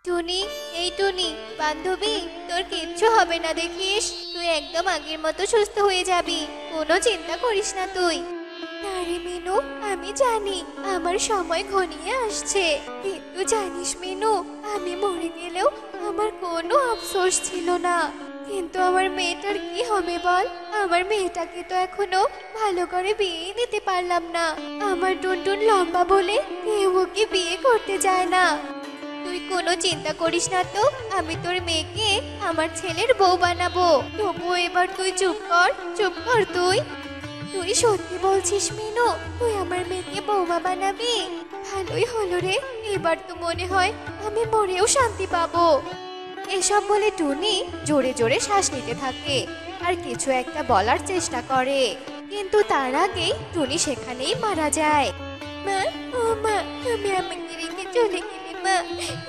টুনি, এই টুনি, বান্ধবী, তোর কিচ্ছু হবে না দেখিস। তুই একদম আগের মতো সুস্থ হয়ে যাবি। কোনো চিন্তা করিস না তুই। না রে মিনু, আমি জানি আমার সময় ঘনিয়ে আসছে, কিন্তু জানিস মিনু, আমি মরে গেলেও আমার কোনো আফসোস ছিল না। কিন্তু আমার মেয়েটার কি হবে বল? আমার মেয়েটাকে তো এখনো ভালো করে বিয়েই দিতে পারলাম না। আমার টুনটুন লম্বা বলে কেউ ওকে বিয়ে করতে চায় না। তুই কোনো চিন্তা করিস না তো, আমি তোর মেয়েকে আমার ছেলের বউ বানাবো। তবুও এবার তুই চুপ কর, চুপ কর তুই। তুই সত্যি বলছিস মিনু? তুই আমার মেয়েকে বৌমা বানাবি? ভালোই হলো রে, এবার তো মনে হয় আমি মরেও শান্তি পাবো। এসব বলে টুনি জোরে জোরে শ্বাস নিতে থাকে আর কিছু একটা বলার চেষ্টা করে, কিন্তু তার আগেই টুনি সেখানেই মারা যায়। মা, ও মা, তুমি আমাকে রেখে চলে গেলে মা।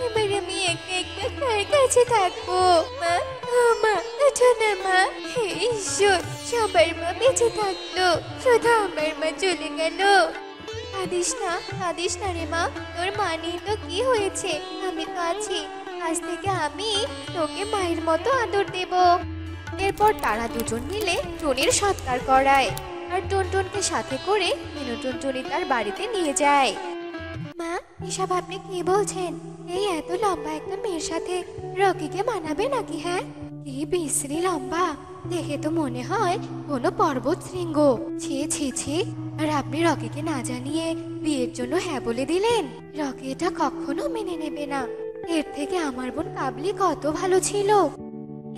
এবার আমি একা একা কার কাছে থাকবো? মা, ও মা, ওঠো না মা। হে ঈশ্বর, সবার মা বেঁচে থাকলো, শুধু আমার মা চলে গেল। কাঁদিস না রে মা। তোর মা নেই তো কি হয়েছে, আমি তো আছি। আজ থেকে আমি তোকে মায়ের মতো আদর দেব। এরপর তারা দুজন মিলে টুনির সৎকার করায় আর টুনটুনকে সাথে করে মিনু টুনটুনি তার বাড়িতে নিয়ে যায়। মা, এসব আপনি কি বলছেন? এই এত লম্বা একটা মেয়ের সাথে রকিকে মানাবে নাকি? হ্যাঁ, কি বিশ্রী লম্বা, দেখে তো মনে হয় কোনো পর্বত শৃঙ্গ। ছি ছি ছি, আর আপনি রকিকে না জানিয়ে বিয়ের জন্য হ্যাঁ বলে দিলেন। রকি এটা কখনো মেনে নেবে না। এর থেকে আমার বোন কাবলি কত ভালো ছিল।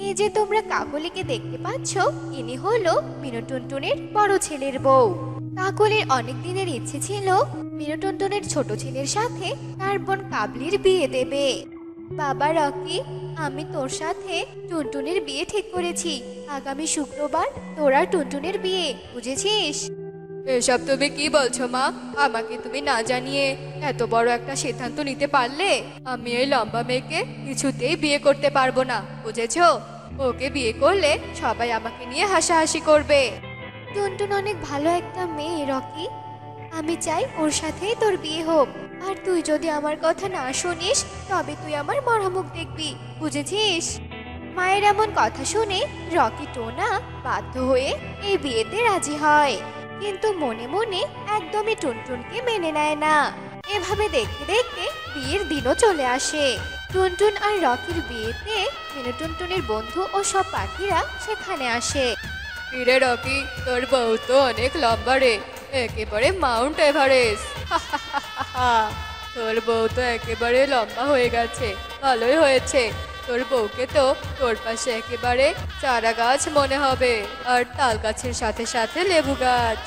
এই যে তোমরা কাকলিকে দেখতে পাচ্ছ, ইনি হলো মিনু টুনটুনের বড় ছেলের বউ। কাকলির অনেক দিনের ইচ্ছে ছিল মিনু টুনটুনের ছোট ছেলের সাথে তার বোন কাবলির বিয়ে দেবে। বাবা রকি, আমি তোর সাথে টুনটুনের বিয়ে ঠিক করেছি। আগামী শুক্রবার তোর আর টুনটুনের বিয়ে, বুঝেছিস? এসব তুমি কি বলছো মা? আমাকে তুমি না জানিয়ে এত বড় একটা সিদ্ধান্ত নিতে পারলে? আমি এই লম্বা মেয়েকে কিছুতেই বিয়ে করতে পারবো না, বুঝেছো? ওকে বিয়ে করলে সবাই আমাকে নিয়ে হাসাহাসি করবে। টুনটুন অনেক ভালো একটা মেয়ে রকি, আমি চাই ওর সাথেই তোর বিয়ে হোক। আর তুই যদি আমার কথা না শুনিস তবে তুই আমার মরামুখ দেখবি, বুঝেছিস? মায়ের এমন কথা শুনে রকি টোনা বাধ্য হয়ে এই বিয়েতে রাজি হয়, কিন্তু মনে মনে একদমই টুনটুনকে মেনে নেয় না। এভাবে দেখতে দেখতে বিয়ের দিনও চলে আসে। টুনটুন আর রকির বিয়েতে মিনু টুনটুনের বন্ধু ও সব পাখিরা সেখানে আসে। কিরে রকি, তোর বউ তো অনেক লম্বা রে, একেবারে মাউন্ট এভারেস্ট। তোর বউ তো একেবারে লম্বা হয়ে গেছে, ভালোই হয়েছে। তোর বউকে তো তোর পাশে একেবারে চারা গাছ মনে হবে, আর তাল গাছের সাথে সাথে লেবু গাছ।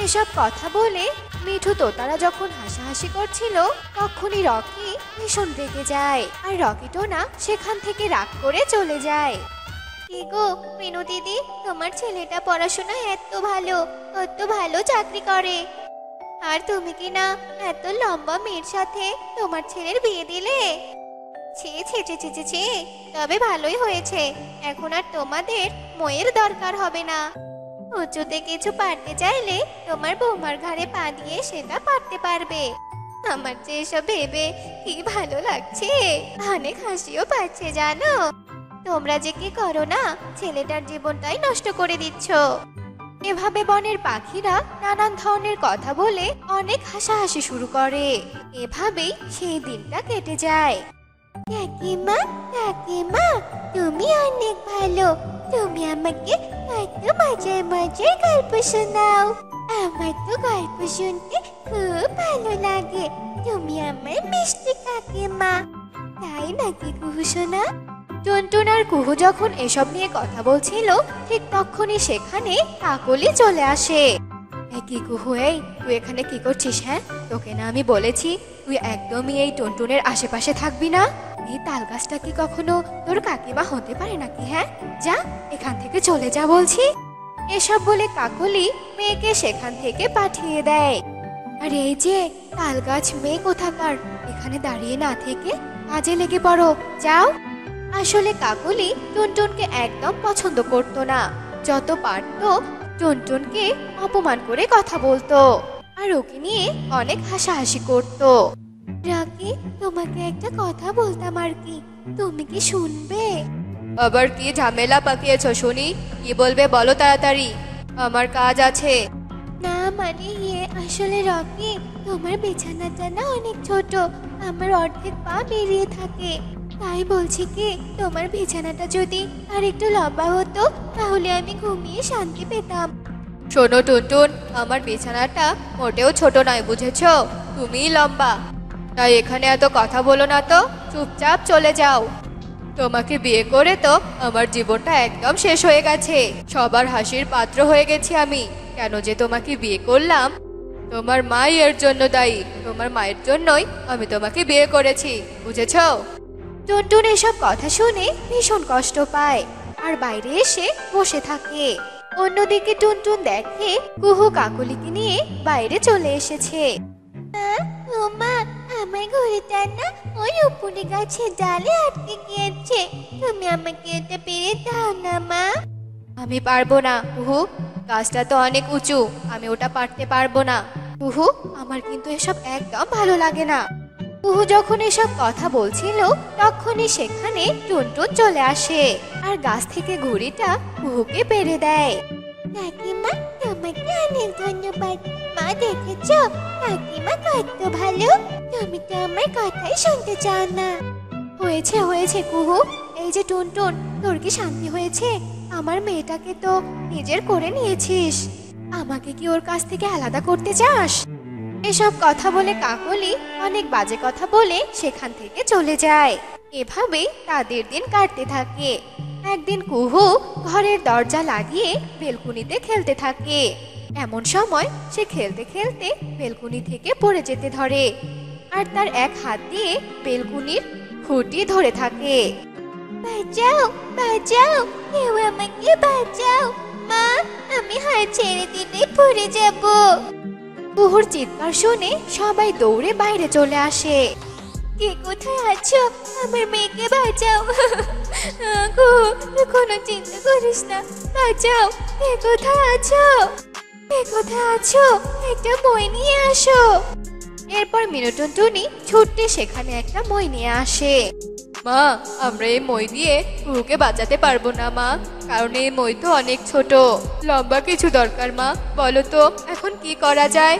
এসব কথা বলে মিঠু তোতারা যখন হাসাহাসি করছিল, তখনই রকি ভীষণ রেগে যায় আর রকি টোনা সেখান থেকে রাগ করে চলে যায়। কি গো মিনু দিদি, তোমার ছেলেটা পড়াশোনায় এত ভালো, কত ভালো চাকরি করে, আর তুমি কি না এত লম্বা মেয়ের সাথে তোমার ছেলের বিয়ে দিলে? ছি ছি ছি ছি ছি ছি, তবে ভালোই হয়েছে। এখন আর তোমাদের ময়ের দরকার হবে না। উঁচুতে কিছু পারতে চাইলে তোমার বৌমার ঘাড়ে পা দিয়ে সেটা পারতে পারবে। আমার যে এসব ভেবে কি ভালো লাগছে, অনেক হাসিও পাচ্ছে জানো। তোমরা যে কি করো না, ছেলেটার জীবনটাই নষ্ট করে দিচ্ছ। এভাবে বনের পাখিরা নানান ধরনের কথা বলে অনেক হাসাহাসি শুরু করে। এভাবেই সেই দিনটা কেটে যায়। কাকিমা, কাকিমা, তুমি অনেক ভালো। তুমি আমাকে কত মজার মজার গল্প শোনাও। আমার তো গল্প শুনতে খুব ভালো লাগে। তুমি আমার মিষ্টি কাকিমা। তাই নাকি কুহু সোনা? টুনটুন আর কুহু যখন এসব নিয়ে কথা বলছিল, ঠিক তখনই সেখানে কাকলি চলে আসে। কি কুহু, এই তুই এখানে কি করছিস? হ্যাঁ, তোকে না আমি বলেছি তুই একদমই এই টুনটুনের আশেপাশে থাকবি না। এই তাল গাছটা কি কখনো তোর কাকিমা হতে পারে নাকি? হ্যাঁ, যা এখান থেকে চলে যা বলছি। এসব বলে কাকলি মেয়েকে সেখান থেকে পাঠিয়ে দেয়। আর এই যে তাল গাছ মেয়ে কোথাকার, এখানে দাঁড়িয়ে না থেকে কাজে লেগে পড়ো, যাও। আসলে কাকলি টুনটুনকে একদম পছন্দ করত না, যত পারতো টুনটুনকে অপমান করে কথা বলতো আর ওকে নিয়ে অনেক হাসাহাসি করতো। রকি, তোমাকে একটা কথা বলতাম আর কি, তুমি কি শুনবে? আবার কি ঝামেলা পাকিয়েছো শুনি? কি বলবে বলো তাড়াতাড়ি, আমার কাজ আছে। না মানে আসলে রকি, তোমার বিছানাটা না অনেক ছোট, আমার অর্ধেক পা বেরিয়ে থাকে। তাই বলছি কি, তোমার বিছানাটা যদি আর একটু লম্বা হতো তাহলে আমি ঘুমিয়ে শান্তি পেতাম। শোনো টুনটুন, আমার বিছানাটা মোটেও ছোট নয়, বুঝেছো? তুমিই লম্বা। তাই এখানে এত কথা বলো না তো, চুপচাপ চলে যাও। তোমাকে বিয়ে করে তো আমার জীবনটা একদম শেষ হয়ে গেছে, সবার হাসির পাত্র হয়ে গেছি আমি। কেন যে তোমাকে বিয়ে করলাম? তোমার মাই এর জন্য দায়ী। তোমার মায়ের জন্যই আমি তোমাকে বিয়ে করেছি, বুঝেছো? টুনটুন এসব কথা শুনে ভীষণ কষ্ট পায় আর বাইরে এসে বসে থাকে। অন্যদিকে টুনটুন দেখে কুহু কাকলিকে নিয়ে বাইরে চলে এসেছে। মা, আমার ঘড়িটা না ওই উপরে গাছের ডালে আটকে গিয়েছে, তুমি আমাকে এটা পেরে দাও না মা। আমি পারবো না কুহু, গাছটা তো অনেক উঁচু, আমি ওটা পারতে পারবো না। কুহু, আমার কিন্তু এসব একদম ভালো লাগে না। কুহু যখন এসব কথা বলছিল তখনই সেখানে টুনটুন চলে আসে আর গাছ থেকে ঘুড়িটা কুহুকে পেরে দেয়। কাকিমা, তোমাকে অনেক ধন্যবাদ। মা, দেখেছো কাকিমা কত ভালো, তুমি তো আমার কথাই শুনতে চাও না। হয়েছে হয়েছে কুহু, এই যে টুনটুন, তোর কি শান্তি হয়েছে? আমার মেয়েটাকে তো নিজের করে নিয়েছিস, আমাকে কি ওর কাছ থেকে আলাদা করতে চাস? এসব কথা বলে কাকলি অনেক বাজে কথা বলে সেখান থেকে চলে যায়। এভাবেই তাদের দিন কাটতে থাকে। একদিন কুহু ঘরের দরজা লাগিয়ে বেলকুনিতে খেলতে থাকে। এমন সময় সে খেলতে খেলতে বেলকুনি থেকে পড়ে যেতে ধরে আর তার এক হাত দিয়ে বেলকুনির খুঁটি ধরে থাকে। বাঁচাও, বাঁচাও, কেউ আমাকে বাঁচাও, মা, আমি হাত ছেড়ে দিলে পড়ে যাব। কুহুর চিৎকার শুনে সবাই দৌড়ে বাইরে চলে আসে। কে কোথায় আছো? আমার মেয়েকে বাঁচাও। কুহু, তুই কোনো চিন্তা করিস না, বাঁচাও। কে কোথায় আছো? কে কোথায় আছো? একটা মই নিয়ে আসো। এরপর মিনুটুনটুনি ছুটতে সেখানে একটা মই নিয়ে আসে। মা, আমরা এই মই দিয়ে কুহুকে বাঁচাতে পারবো না মা, কারণ এই মই তো অনেক ছোট। লম্বা কিছু দরকার মা, বলো তো এখন কি করা যায়?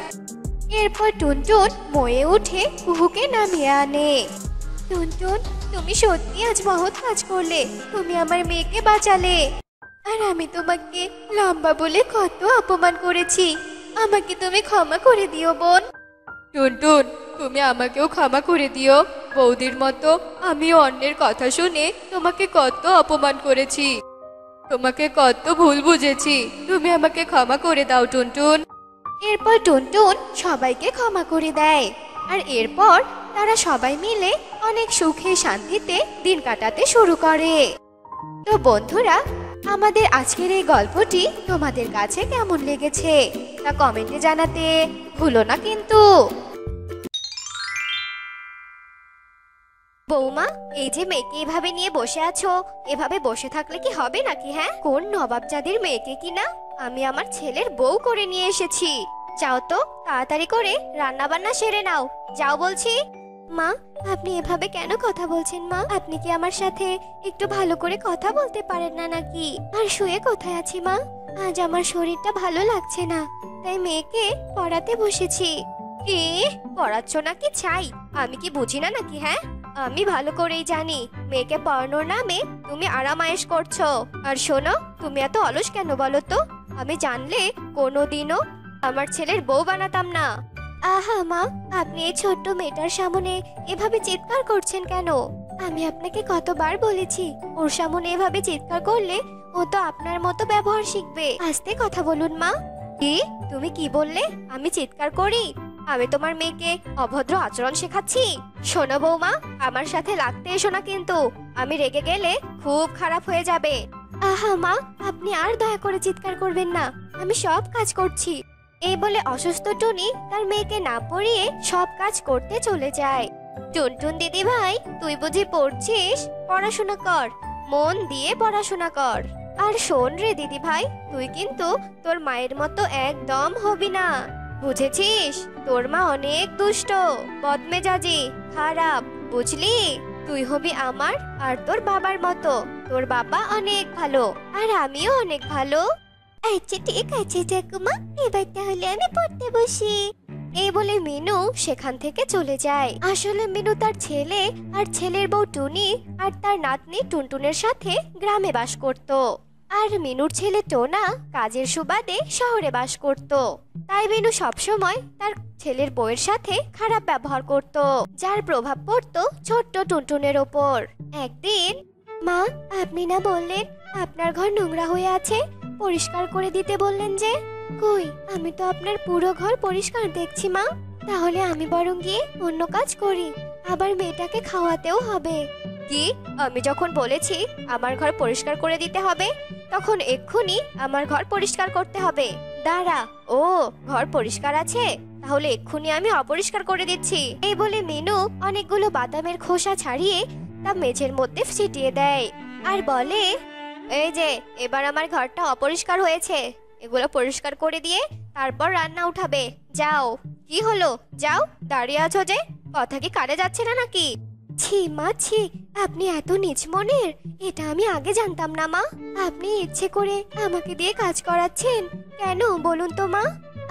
এরপর টুনটুন ময়ে উঠে কুহুকে নামিয়ে আনে। টুনটুন, তুমি সত্যি আজ মহৎ কাজ করলে, তুমি আমার মেয়েকে বাঁচালে। আর আমি তোমাকে লম্বা বলে কত অপমান করেছি, আমাকে তুমি ক্ষমা করে দিও বোন। টুনটুন, তুমি আমাকেও ক্ষমা করে দিও। বৌদির মতো আমিও অন্যের কথা শুনে তোমাকে কত অপমান করেছি, তোমাকে কত ভুল বুঝেছি। তুমি আমাকে ক্ষমা করে দাও টুনটুন। এরপর টুনটুন সবাইকে ক্ষমা করে দেয় আর এরপর তারা সবাই মিলে অনেক সুখে শান্তিতে দিন কাটাতে শুরু করে। তো বন্ধুরা, আমাদের আজকের এই গল্পটি তোমাদের কাছে কেমন লেগেছে তা কমেন্টে জানাতে ভুলো না কিন্তু। বৌমা, এই যে মেয়েকে এভাবে নিয়ে বসে আছো, এভাবে বসে থাকলে কি হবে নাকি? হ্যাঁ, কোন নবাবজাদির মেয়েকে কিনা আমি আমার ছেলের বউ করে নিয়ে এসেছি। যাও তো, তাড়াতাড়ি করে রান্না বান্না সেরে নাও, যাও বলছি। মা, আপনি এভাবে কেন কথা বলছেন মা? আপনি কি আমার সাথে একটু ভালো করে কথা বলতে পারেন না নাকি? আর শুয়ে কোথায় আছি মা? আজ আমার শরীরটা ভালো লাগছে না, তাই মেয়েকে পড়াতে বসেছি। কি পড়াচ্ছ নাকি চাই? আমি কি বুঝি না নাকি? হ্যাঁ, আমি ভালো করেই জানি মেয়েকে পড়ানোর নামে তুমি আরামায়েশ করছো। আর শোনো, তুমি এত অলস কেন বলো তো? আমি জানলে কোনোদিনও আমার ছেলের বউ বানাতাম না। আহা মা, আপনি এই ছোট্ট মেয়েটার সামনে এভাবে চিৎকার করছেন কেন? আমি আপনাকে কতবার বলেছি ওর সামনে এভাবে চিৎকার করলে ও তো আপনার মতো ব্যবহার শিখবে। আস্তে কথা বলুন মা। কি? তুমি কি বললে? আমি চিৎকার করি? আমি তোমার মেয়েকে অভদ্র আচরণ শেখাচ্ছি? শোনো বৌমা, আমার সাথে লাগতে এসো না কিন্তু, আমি রেগে গেলে খুব খারাপ হয়ে যাবে। আহা মা, আপনি আর দয়া করে চিৎকার করবেন না, আমি সব কাজ করছি। এই বলে অসুস্থ টুনি তার মেয়েকে না পড়িয়ে সব কাজ করতে চলে যায়। টুনটুন দিদি ভাই, তুই বুঝি পড়ছিস? পড়াশোনা কর, মন দিয়ে পড়াশোনা কর। আর শোন রে দিদি ভাই, তুই কিন্তু তোর মায়ের মতো একদম হবি না। বুঝেছিস? তোর মা অনেক দুষ্ট, বদমেজাজি, খারাপ, বুঝলি? তুই হবি আমার আর তোর বাবার মতো। তোর বাবা অনেক ভালো আর আমিও অনেক ভালো। আচ্ছা ঠিক আছে ঠাকুমা, এবার তাহলে আমি পড়তে বসি। এই বলে মিনু সেখান থেকে চলে যায়। আসলে মিনু তার ছেলে আর ছেলের বউ টুনি আর তার নাতনি টুনটুনের সাথে গ্রামে বাস করত। আর মিনুর ছেলে টোনা কাজের সুবাদে শহরে বাস করত। তাই মিনু সবসময় তার ছেলের বউয়ের সাথে খারাপ ব্যবহার করত, যার প্রভাব পড়তো ছোট্ট টুনটুনের ওপর। একদিন, মা আপনি না বললেন আপনার ঘর নোংরা হয়ে আছে, পরিষ্কার করে দিতে বললেন যে? কই, আমি তো আপনার পুরো ঘর পরিষ্কার দেখছি মা। তাহলে আমি বরং গিয়ে অন্য কাজ করি, আবার মেয়েটাকে খাওয়াতেও হবে। কি? আমি যখন বলেছি আমার ঘর পরিষ্কার করে দিতে হবে, তখন এক্ষুনি আমার ঘর পরিষ্কার করতে হবে? দাঁড়া, ও ঘর পরিষ্কার আছে, তাহলে এক্ষুনি আমি অপরিষ্কার করে দিচ্ছি। এই বলে মিনু অনেকগুলো বাদামের খোসা ছাড়িয়ে তা মেঝের মধ্যে ছিটিয়ে দেয় আর বলে, এই যে এবার আমার ঘরটা অপরিষ্কার হয়েছে, এগুলো পরিষ্কার করে দিয়ে তারপর রান্না উঠাবে। যাও। কি হলো? যাও, দাঁড়িয়ে আছো যে? কথা কি কানে যাচ্ছে না নাকি? ছি মা ছি, আপনি এত নিচ মনের, এটা আমি আগে জানতাম না মা। আপনি ইচ্ছে করে আমাকে দিয়ে কাজ করাচ্ছেন কেন বলুন তো মা?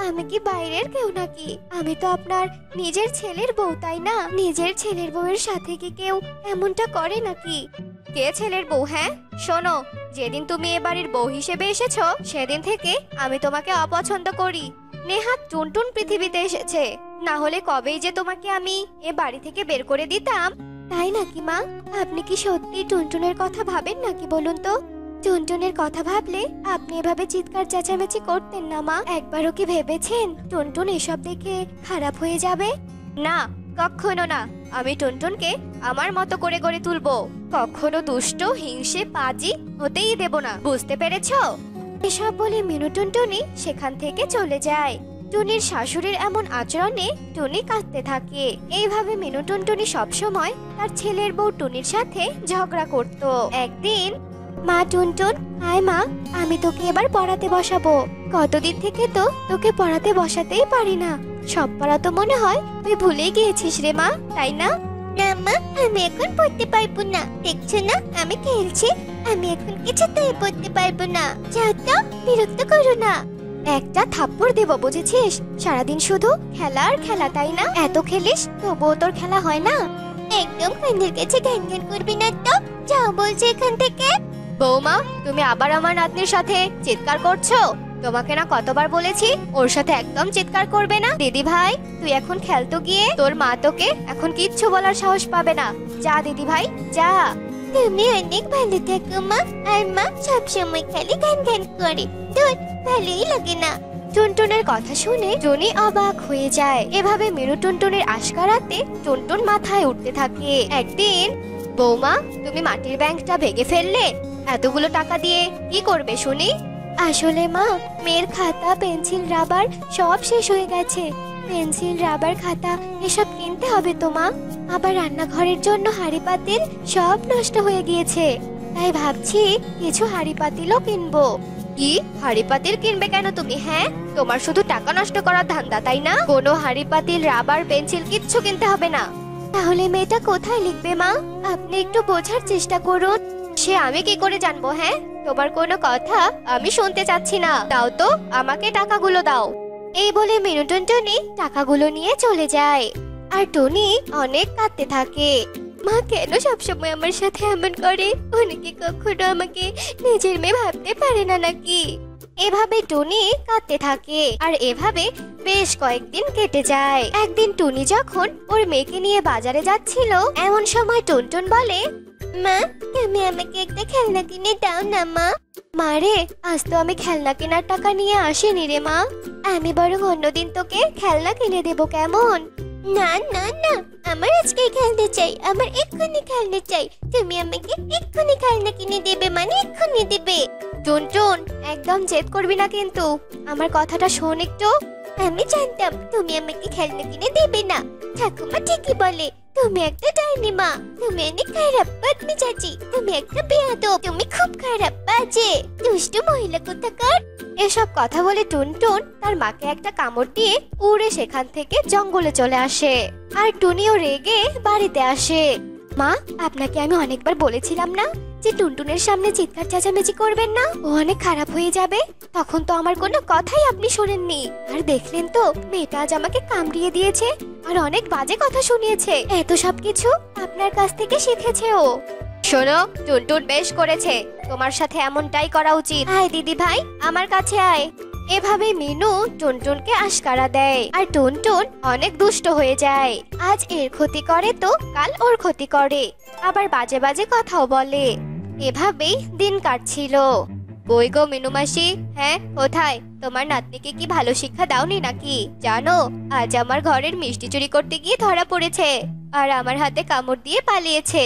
আমি কি বাইরের কেউ নাকি? আমি তো আপনার নিজের ছেলের বউ, তাই না? নিজের ছেলের বউয়ের সাথে কি কেউ এমনটা করে নাকি? কে ছেলের বউ? হ্যাঁ শোনো, যেদিন তুমি এ বাড়ির বউ হিসেবে এসেছো সেদিন থেকে আমি তোমাকে অপছন্দ করি। নেহাত টুনটুন পৃথিবীতে এসেছে, না হলে কবেই যে তোমাকে আমি এ বাড়ি থেকে বের করে দিতাম। তাই নাকি মা? আপনি কি সত্যি টুনটুনের কথা ভাবেন নাকি বলুন তো? টুনটুনের কথা ভাবলে আপনি এভাবে চিৎকার চেঁচামেচি করতেন না মা। একবারও কি ভেবেছেন টুনটুন এসব দেখে খারাপ হয়ে যাবে? না, কখনো না। আমি টুনটুনকে আমার মতো করে গড়ে তুলবো, কখনো দুষ্ট হিংসে পাজি হতেই দেব না, বুঝতে পেরেছো? এসব বলে মিনু টুনটুনি সেখান থেকে চলে যায়। টুনির শাশুড়ির এমন আচরণে টুনি কাঁদতে থাকে। এইভাবে মিনু টুনটুনি সবসময় তার ছেলের বউ টুনির সাথে ঝগড়া করত। একদিন, মা টুনটুন, আয় মা, আমি তোকে এবার পড়াতে বসাবো। কতদিন থেকে তো তোকে পড়াতে বসাতেই পারি না, সব পড়া তো মনে হয় তুই ভুলেই গিয়েছিস রে মা, তাই না? না মা, আমি এখন পড়তে পারবো না, দেখছো না আমি খেলছি। আমি এখন কিছুতেই পড়তে পারবো না, যাও তো, বিরক্ত করো না। একটা থাপ্পড় দেব, বুঝেছিস? সারাদিন শুধু খেলা আর খেলা, তাই না? এত খেলিস তবুও তোর খেলা হয় না। একদম কানের কাছে ঘ্যান ঘ্যান করবি না তো, যাও বলছি এখান থেকে। বৌমা, তুমি আবার আমার নাতনির সাথে চিৎকার করছো? তোমাকে না কতবার বলেছি ওর সাথে একদম চিৎকার করবে না। দিদি ভাই, তুই এখন খেলতো গিয়ে, তোর মা তোকে এখন কিচ্ছু বলার সাহস পাবে না। যা দিদি ভাই, যা। তুমি অনেক ভালো থাকো মা, আর মা সবসময় খালি গান গান করে, তোর ভালোই লাগে না। টুনটুনের কথা শুনে টুনি অবাক হয়ে যায়। এভাবে মিনু টুনটুনের আশকারাতে টুনটুন মাথায় উঠতে থাকে। একদিন, বৌমা, তুমি মাটির ব্যাংকটা ভেঙে ফেললে, এতগুলো টাকা দিয়ে কি করবে শুনি? আসলে মা, মেয়ের খাতা, পেন্সিল, রাবার সব শেষ হয়ে গেছে। পেন্সিল, রাবার, খাতা এসব কিনতে হবে তো মা। আবার রান্নাঘরের জন্য হাঁড়ি পাতিল সব নষ্ট হয়ে গিয়েছে, তাই ভাবছি কিছু হাঁড়ি পাতিলও কিনবো। কি হাঁড়ি পাতিল কিনবে কেন তুমি? হ্যাঁ, তোমার শুধু টাকা নষ্ট করার ধান্দা, তাই না? কোনো হাঁড়ি পাতিল, রাবার, পেন্সিল কিচ্ছু কিনতে হবে না। তাহলে মেয়েটা কোথায় লিখবে মা? আপনি একটু বোঝার চেষ্টা করুন। সে আমি কি করে জানবো? হ্যাঁ, তোমার কোনো কথা আমি শুনতে চাচ্ছি না। দাও তো, আমাকে টাকাগুলো দাও। এই বলে মিনু টুনটুনি টাকাগুলো নিয়ে চলে যায়। আর টুনি অনেক কাঁদতে থাকে। মা কেন সবসময় আমার সাথে এমন করে? উনি কি কখনো আমাকে নিজের মেয়ে ভাবতে পারে না নাকি? এভাবে টুনি কাঁদতে থাকে। আর এভাবে বেশ কয়েকদিন কেটে যায়। একদিন টুনি যখন ওর মেয়েকে নিয়ে বাজারে যাচ্ছিল, এমন সময় টুনটুন বলে, মা তুমি আমাকে একটা খেলনা কিনে দাও না মা। মারে, আজ তো আমি খেলনা কেনার টাকা নিয়ে আসিনি রে মা। আমি বরং অন্যদিন তোকে খেলনা কিনে দেবো, কেমন? না না না, আমার আজকে খেলতে চাই, আমার এক্ষুনি খেলতে চাই। তুমি আমাকে এক্ষুনি খেলনা কিনে দেবে, মানে এক্ষুনি দেবে। টুনটুন, একদম জেদ করবি না কিন্তু, আমার কথাটা শোন একটু। আমি জানতাম তুমি আমাকে খেলনা কিনে দেবে না। ঠাকুমা ঠিকই বলে, তুমি একটা ডাইনি মা। তুমি অনেক খারাপ বদমি চাচি, তুমি একটা বেয়াদব, তুমি খুব খারাপ বাজে দুষ্টু মহিলা কোথাকার। এসব কথা বলে টুনটুন তার মাকে একটা কামড় দিয়ে উড়ে সেখান থেকে জঙ্গলে চলে আসে। আর টুনিও রেগে বাড়িতে আসে। মা, আপনাকে আমি অনেকবার বলেছিলাম না যে টুনটুনের সামনে চিৎকার চেঁচামেচি করবেন না, ও অনেক খারাপ হয়ে যাবে। তখন তো আমার কোনো কথাই আপনি শোনেননি। আর দেখলেন তো মেয়েটা আজ আমাকে কামড়িয়ে দিয়েছে আর অনেক বাজে কথা শুনিয়েছে। এত সব কিছু আপনার কাছ থেকে শিখেছে ও। শোনো, টুনটুন বেশ করেছে, তোমার সাথে এমনটাই করা উচিত। আয় দিদি ভাই, আমার কাছে আয়। এভাবে মিনু টুনটুনকে আশকারা দেয় আর টুনটুন অনেক দুষ্ট হয়ে যায়। আজ এর ক্ষতি করে তো কাল ওর ক্ষতি করে, আবার বাজে বাজে কথাও বলে। এভাবেই দিন কাটছিল। কই গো মিনু মাসি, হ্যাঁ কোথায়? তোমার নাতনিকে কি ভালো শিক্ষা দাওনি নাকি? জানো, আজ আমার ঘরের মিষ্টি চুরি করতে গিয়ে ধরা পড়েছে আর আমার হাতে কামড় দিয়ে পালিয়েছে।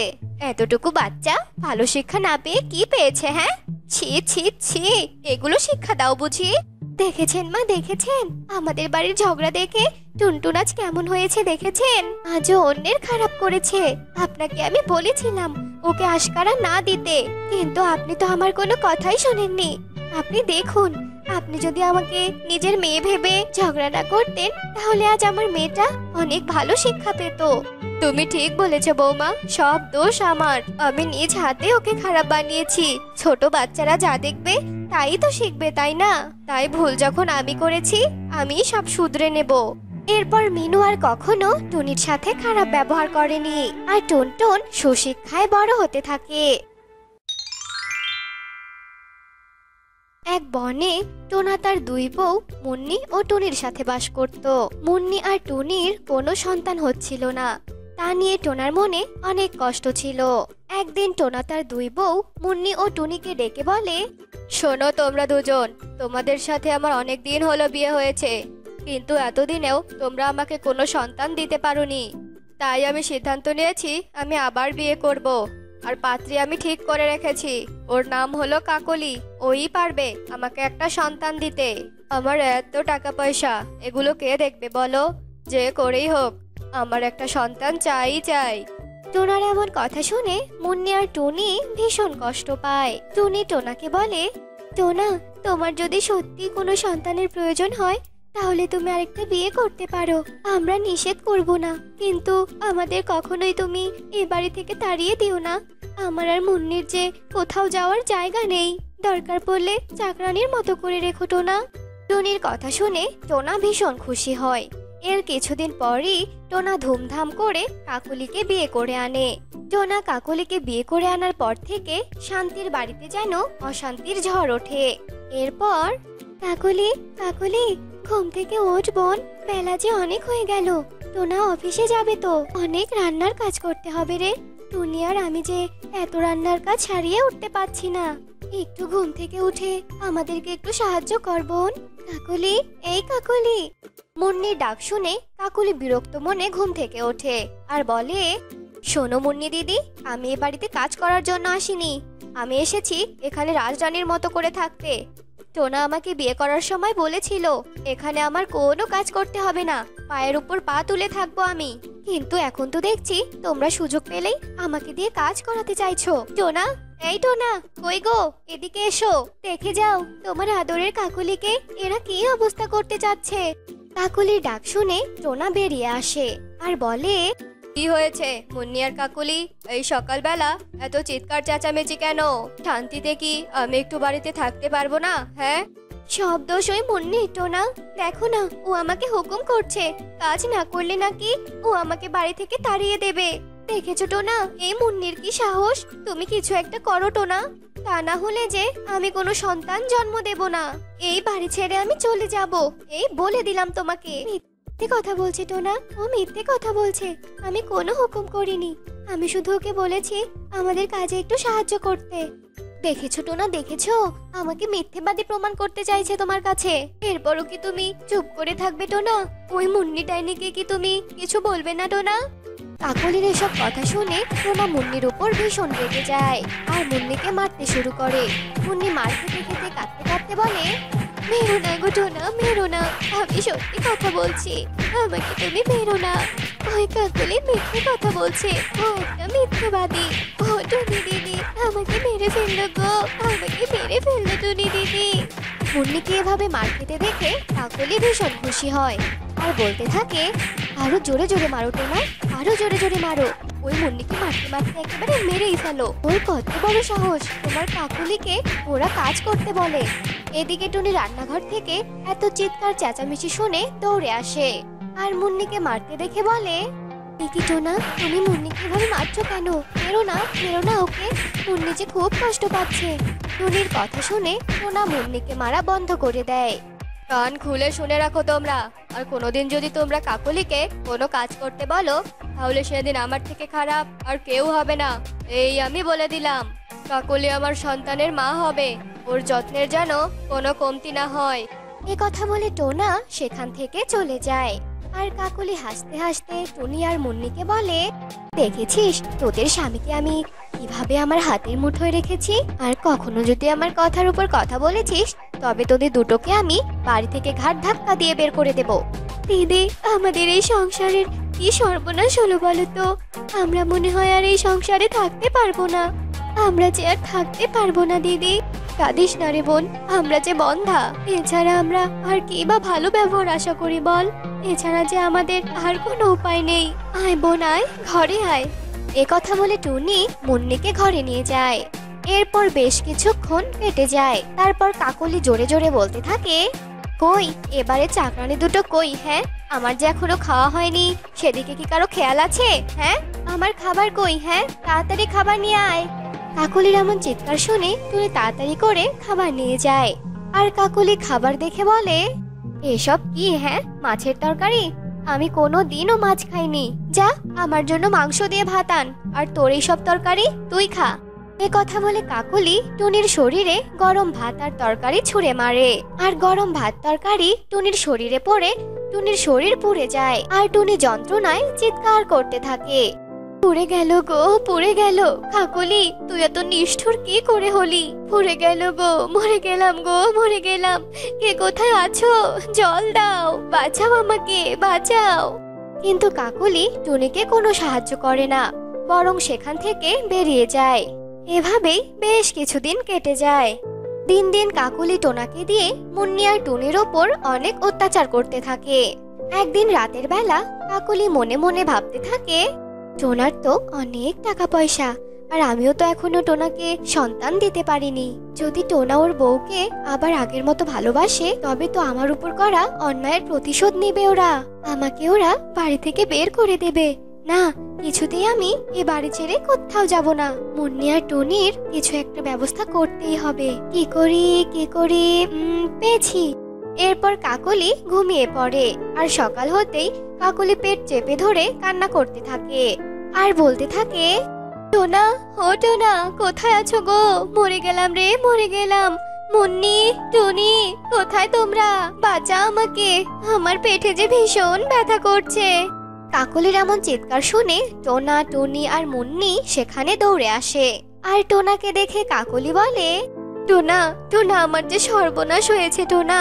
এতটুকু বাচ্চা ভালো শিক্ষা না পেয়ে কি পেয়েছে? হ্যাঁ, ছি ছি ছি, এগুলো শিক্ষা দাও বুঝি? দেখেছেন মা, দেখেছেন আমাদের বাড়ির ঝগড়া দেখে টুনটুন আজ কেমন হয়েছে দেখেছেন? আজও অন্যের খারাপ করেছে। আপনাকে আমি বলেছিলাম ওকে আশকারা না দিতে, কিন্তু আপনি তো আমার কোনো কথাই শোনেননি। আপনি দেখুন, আপনি যদি আমাকে নিজের মেয়ে ভেবে ঝগড়া না করতেন তাহলে আজ আমার মেয়েটা অনেক ভালো শিক্ষা পেত। তুমি ঠিক বলেছো বৌমা, সব দোষ আমার। আমি নিজ হাতে ওকে খারাপ বানিয়েছি। ছোট বাচ্চারা যা দেখবে তাই তো শিখবে, তাই না? তাই ভুল যখন আমি করেছি, আমি সব শুধরে নেব। এরপর মিনু আর কখনো টুনির সাথে খারাপ ব্যবহার করেনি আর টুনটুন সুশিক্ষায় বড় হতে থাকে। এক বনে টোনা তার দুই বউ মুন্নি ও টুনির সাথে বাস করত। মুন্নি আর টুনির কোনো সন্তান হচ্ছিল না, তা নিয়ে টোনার মনে অনেক কষ্ট ছিল। একদিন টোনা তার দুই বউ মুন্নি ও টুনিকে ডেকে বলে, শোনো তোমরা দুজন, তোমাদের সাথে আমার অনেক দিন হলো বিয়ে হয়েছে, কিন্তু এতদিনেও তোমরা আমাকে কোনো সন্তান দিতে পারোনি। তাই আমি সিদ্ধান্ত নিয়েছি আমি আবার বিয়ে করব। আর পাত্রী আমি ঠিক করে রেখেছি, ওর নাম হলো কাকলি। ওই পারবে আমাকে একটা সন্তান দিতে। আমার এত টাকা পয়সা, এগুলো কে দেখবে বলো? যে করেই হোক, আমার একটা সন্তান চাই চাই। টোনার এমন কথা শুনে মুন্নি আর টুনি ভীষণ কষ্ট পায়। টুনি টোনাকে বলে, টোনা, তোমার যদি সত্যি কোনো সন্তানের প্রয়োজন হয় তাহলে তুমি আরেকটা বিয়ে করতে পারো, আমরা নিষেধ করব না, কিন্তু আমাদের কখনোই তুমি এ বাড়ি থেকে তাড়িয়ে দিও না। আমার আর মুন্নির যে কোথাও যাওয়ার জায়গা নেই, দরকার পড়লে চাকরানির মতো করে রেখো টোনা। টুনির কথা শুনে টোনা ভীষণ খুশি হয়। এর কিছুদিন পরই টোনা ধুমধাম করে কাকলিকে বিয়ে করে আনে। টোনা কাকলিকে বিয়ে করে আনার পর থেকে শান্তির বাড়িতে যেন অশান্তির ঝড় ওঠে। এরপর, কাকলি কাকলি, ঘুম থেকে ওঠ বোন, বেলা যে অনেক হয়ে গেল। টোনা অফিসে যাবে তো, অনেক রান্নার কাজ করতে হবে রে। টুনি আর আমি যে এত রান্নার কাজ ছাড়িয়ে উঠতে পারছি না। একটু ঘুম থেকে উঠে আমাদেরকে একটু সাহায্য কর বোন। কাকলি, এই কাকলি। মুন্নির ডাক শুনে কাকলি বিরক্ত মনে ঘুম থেকে ওঠে আর বলে, শোনো মুন্নি দিদি, আমি এ বাড়িতে কাজ করার জন্য আসিনি। আমি এসেছি এখানে রাজরানীর মতো করে থাকতে। টোনা আমাকে বিয়ে করার সময় বলেছিল এখানে আমার কোনো কাজ করতে হবে না, পায়ের উপর পা তুলে থাকবো আমি। কিন্তু এখন তো দেখছি তোমরা সুযোগ পেলেই আমাকে দিয়ে কাজ করাতে চাইছো। টোনা, এই টোনা, কই গো, এদিকে এসো, দেখে যাও তোমার আদরের কাকুলিকে এরা কি অবস্থা করতে চাচ্ছে। কাকুলির ডাক শুনে টোনা বেরিয়ে আসে আর বলে, কি হয়েছে মুন্নি আর কাকুলি, এই সকালবেলা এত চিৎকার চেঁচামেচি কেন? শান্তিতে কি আমি একটু বাড়িতে থাকতে পারবো না? হ্যাঁ, সব দোষ ওই মুন্নি। টোনা, দেখো না, ও আমাকে হুকুম করছে, কাজ না করলে নাকি ও আমাকে বাড়ি থেকে তাড়িয়ে দেবে। দেখেছো টোনা, এই মুন্নির কি সাহস? তুমি কিছু একটা করো টোনা, তা না হলে যে আমি কোনো সন্তান জন্ম দেব না। এই বাড়ি ছেড়ে আমি চলে যাব, এই বলে দিলাম তোমাকে। মিথ্যে কথা বলছে টোনা, ও মিথ্যে কথা বলছে। আমি কোনো হুকুম করিনি, আমি শুধু ওকে বলেছি আমাদের কাজে একটু সাহায্য করতে। দেখেছো টোনা, দেখেছো, আমাকে মিথ্যেবাদী প্রমাণ করতে চাইছে তোমার কাছে। এরপরও কি তুমি চুপ করে থাকবে টোনা? ওই মুন্নি ডাইনিকে কি তুমি কিছু বলবে না টোনা? কাকলির এসব কথা শুনে টোনা মুন্নির উপর ভীষণ রেগে যায় আর মুন্নিকে মারতে শুরু করে। মুন্নি মার খেতে খেতে কাঁদতে কাঁদতে বলে, মেরো না গো টোনা, মেরো না। আমি সত্যি কথা বলছি, আমাকে তুমি মেরো না। ওই কাকলি মিথ্যে কথা বলছে, ও একটা মিথ্যেবাদী। ও টুনি দিদি আমাকে মেরে ফেললো গো, আমাকে মেরে ফেললো টুনি দিদি। মুন্নিকে এভাবে মার খেতে দেখে কাকলি ভীষণ খুশি হয় আর বলতে থাকে, আরো জোরে জোরে মারো টোনা, আরো জোরে জোরে মারো। ওই মুন্নিকে মারতে মারতে একেবারে মেরেই ফেলো। ওর কত বড় সাহস তোমার কাকুলিকে ওরা কাজ করতে বলে। এদিকে টুনি রান্নাঘর থেকে এত চিৎকার চেঁচামেচি শুনে দৌড়ে আসে আর মুন্নিকে মারতে দেখে বলে, দেখি টোনা তুমি মুন্নিকে এভাবে মারছো কেন? মেরো না, মেরো না ওকে, মুন্নি যে খুব কষ্ট পাচ্ছে। টুনির কথা শুনে টোনা মুন্নিকে মারা বন্ধ করে দেয়। কান খুলে শুনে রাখো তোমরা, আর কোনোদিন যদি তোমরা কাকলিকে কোনো কাজ করতে বলো তাহলে সেদিন আমার থেকে খারাপ আর কেউ হবে না, এই আমি বলে দিলাম। কাকলি আমার সন্তানের মা হবে, ওর যত্নের যেন কোনো কমতি না হয়। এ কথা বলে টোনা সেখান থেকে চলে যায় আর কাকলি হাসতে হাসতে টুনি আর মুন্নিকে বলে, দেখেছিস তোদের স্বামীকে আমি কিভাবে আমার হাতের মুঠোয় রেখেছি, আর কখনো যদি আমার কথার উপর কথা বলেছিস তবে তোদের দুটোকে আমি বাড়ি থেকে ঘাট ধাক্কা দিয়ে বের করে দেব। দিদি আমাদের এই সংসারের কি সর্বনাশ হলো বলো তো, আমরা মনে হয় আর এই সংসারে থাকতে পারবো না, আমরা যে আর থাকতে পারবো না দিদি। কাঁদিস না রে বোন, আমরা যে বন্ধা, এছাড়া আমরা আর কি বা ভালো ব্যবহার আশা করি বল, এছাড়া যে আমাদের আর কোনো উপায় নেই। আয় বোন আয়, ঘরে আয়। এ কথা বলে টুনি মুন্নিকে ঘরে নিয়ে যায়। এরপর বেশ কিছুক্ষণ কেটে যায়। তারপর কাকলি জোরে জোরে বলতে থাকে, কই এবারে চাকরানি দুটো কই? হ্যাঁ আমার যে এখনো খাওয়া হয়নি, সেদিকে কি কারো খেয়াল আছে? হ্যাঁ আমার খাবার কই? হ্যাঁ তাড়াতাড়ি খাবার নিয়ে আয়। কাকলির এমন চিৎকার শুনে টুনি তাড়াতাড়ি করে খাবার নিয়ে যায় আর কাকলি খাবার দেখে বলে, এসব কি? হ্যাঁ মাছের তরকারি, আমি কোনো দিনও মাছ খাইনি। যা আমার জন্য মাংস দিয়ে ভাত আন, আর তোর এইসব তরকারি তুই খা। এ কথা বলে কাকলি টুনির শরীরে গরম ভাত আর তরকারি ছুঁড়ে মারে আর গরম ভাত তরকারি টুনির শরীরে পড়ে টুনির শরীর পুড়ে যায় আর টুনি যন্ত্রণায় চিৎকার করতে থাকে, পুড়ে গেল গো, পুড়ে গেল। কাকলি তুই এত নিষ্ঠুর কি করে হলি? পুড়ে গেল গো, মরে গেলাম গো, মরে গেলাম। কে কোথায় আছো? জল দাও, বাঁচাও আমাকে, বাঁচাও। কিন্তু কাকলি টুনিকে কোনো সাহায্য করে না, বরং সেখান থেকে বেরিয়ে যায়। এভাবেই বেশ কিছুদিন কেটে যায়। দিন দিন কাকলি টোনাকে দিয়ে মুন্নি আর টুনির ওপর অনেক অত্যাচার করতে থাকে। একদিন রাতের বেলা কাকলি মনে মনে ভাবতে থাকে, টোনার তো অনেক টাকা পয়সা, আর আমিও তো এখনো টোনাকে সন্তান দিতে পারিনি। যদি টোনা ওর বউকে আবার আগের মতো ভালোবাসে তবে তো আমার উপর করা অন্যায়ের প্রতিশোধ নেবে ওরা, আমাকে ওরা বাড়ি থেকে বের করে দেবে। না, কিছুতেই আমি এ বাড়ি ছেড়ে কোথাও যাব না। মুন্নি আর টুনির কিছু একটা ব্যবস্থা করতেই হবে। কি করি পেয়েছি। এরপর কাকলি ঘুমিয়ে পড়ে আর সকাল হতেই কাকলি পেট চেপে ধরে কান্না করতে থাকে আর বলতে থাকে, টোনা ও টোনা কোথায় আছো গো? মরে গেলাম রে, মরে গেলাম। মুন্নি টুনি কোথায় তোমরা? বাঁচা আমাকে, আমার পেটে যে ভীষণ ব্যথা করছে। কাকলির এমন চিৎকার শুনে টোনা টুনি আর মুন্নি সেখানে দৌড়ে আসে আর টোনাকে দেখে কাকলি বলে, টোনা টোনা আমার যে সর্বনাশ হয়েছে টোনা,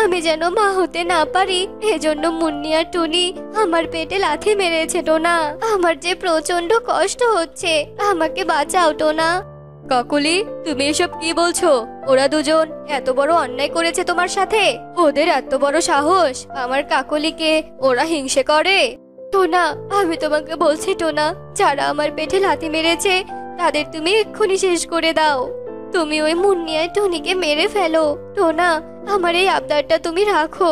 আমি যেন মা হতে না পারি এজন্য মুন্নি আর টুনি আমার পেটে লাথি মেরেছে টোনা, আমার যে প্রচন্ড কষ্ট হচ্ছে, আমাকে বাঁচাও টোনা। কাকলি তুমি এসব কি বলছো? ওরা দুজন এত বড় অন্যায় করেছে তোমার সাথে? ওদের এত বড় সাহস আমার কাকলিকে ওরা হিংসে করে? টোনা আমি তোমাকে বলছি টোনা, যারা আমার পেটে লাথি মেরেছে তাদের তুমি এক্ষুনি শেষ করে দাও। তুমি ওই মুন্নি আর টুনিকে মেরে ফেলো টোনা, আমার এই আবদারটা তুমি রাখো।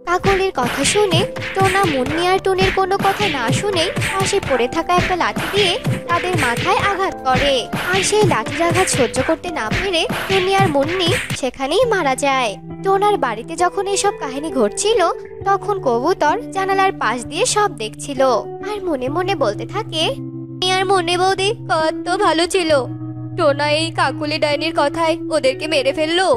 কাকলির কথা শুনে টোনা মুন্নি আর টুনির কোনো কথা না শুনেই পাশে পড়ে থাকা একটা লাঠি দিয়ে তাদের মাথায় আঘাত করে আর সেই লাঠির আঘাত সহ্য করতে না পেরে টুনি আর মুন্নি সেখানেই মারা যায়। টোনার বাড়িতে যখন এসব কাহিনী ঘটছিল তখন কবুতর জানালার পাশ দিয়ে সব দেখছিল আর মনে মনে বলতে থাকে, আর মনে বৌদি কত ভালো ছিল, টোনা এই কাকুলি ডাইনির কথায় ওদেরকে মেরে ফেললো।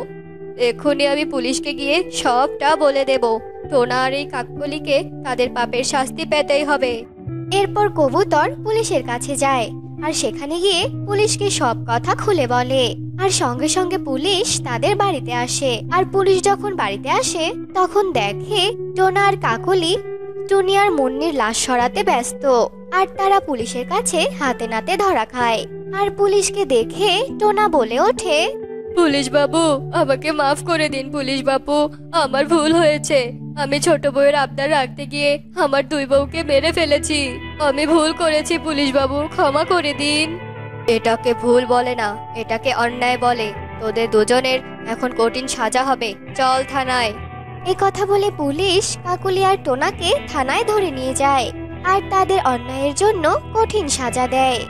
এক্ষুনি আমি পুলিশকে গিয়ে সবটা বলে দেব। টোনা আর এই কাকলিকে তাদের পাপের শাস্তি পেতেই হবে। এরপর কবুতর পুলিশের কাছে যায় আর সেখানে গিয়ে পুলিশকে সব কথা খুলে বলে। আর সঙ্গে সঙ্গে পুলিশ তাদের বাড়িতে আসে। আর পুলিশ যখন বাড়িতে আসে তখন দেখে টোনা আর কাকলি টুনি আর মুন্নির লাশ সরাতে ব্যস্ত। আর তারা পুলিশের কাছে হাতে নাতে ধরা খায়। আর পুলিশকে দেখে টোনা বলে ওঠে, পুলিশ বাবু, আমাকে মাফ করে দিন পুলিশ বাবু, আমার ভুল হয়েছে। আমি ছোট বউয়ের আবদার রাখতে গিয়ে আমার দুই বউকে মেরে ফেলেছি। আমি ভুল করেছি পুলিশ বাবু, ক্ষমা করে দিন। এটাকে ভুল বলে না, এটাকে অন্যায় বলে। তোদের দুজনের এখন কঠিন সাজা হবে, চল থানায়। এই কথা বলে পুলিশ কাকুলি আর টোনাকে থানায় ধরে নিয়ে যায় আর তাদের অন্যায়ের জন্য কঠিন সাজা দেয়।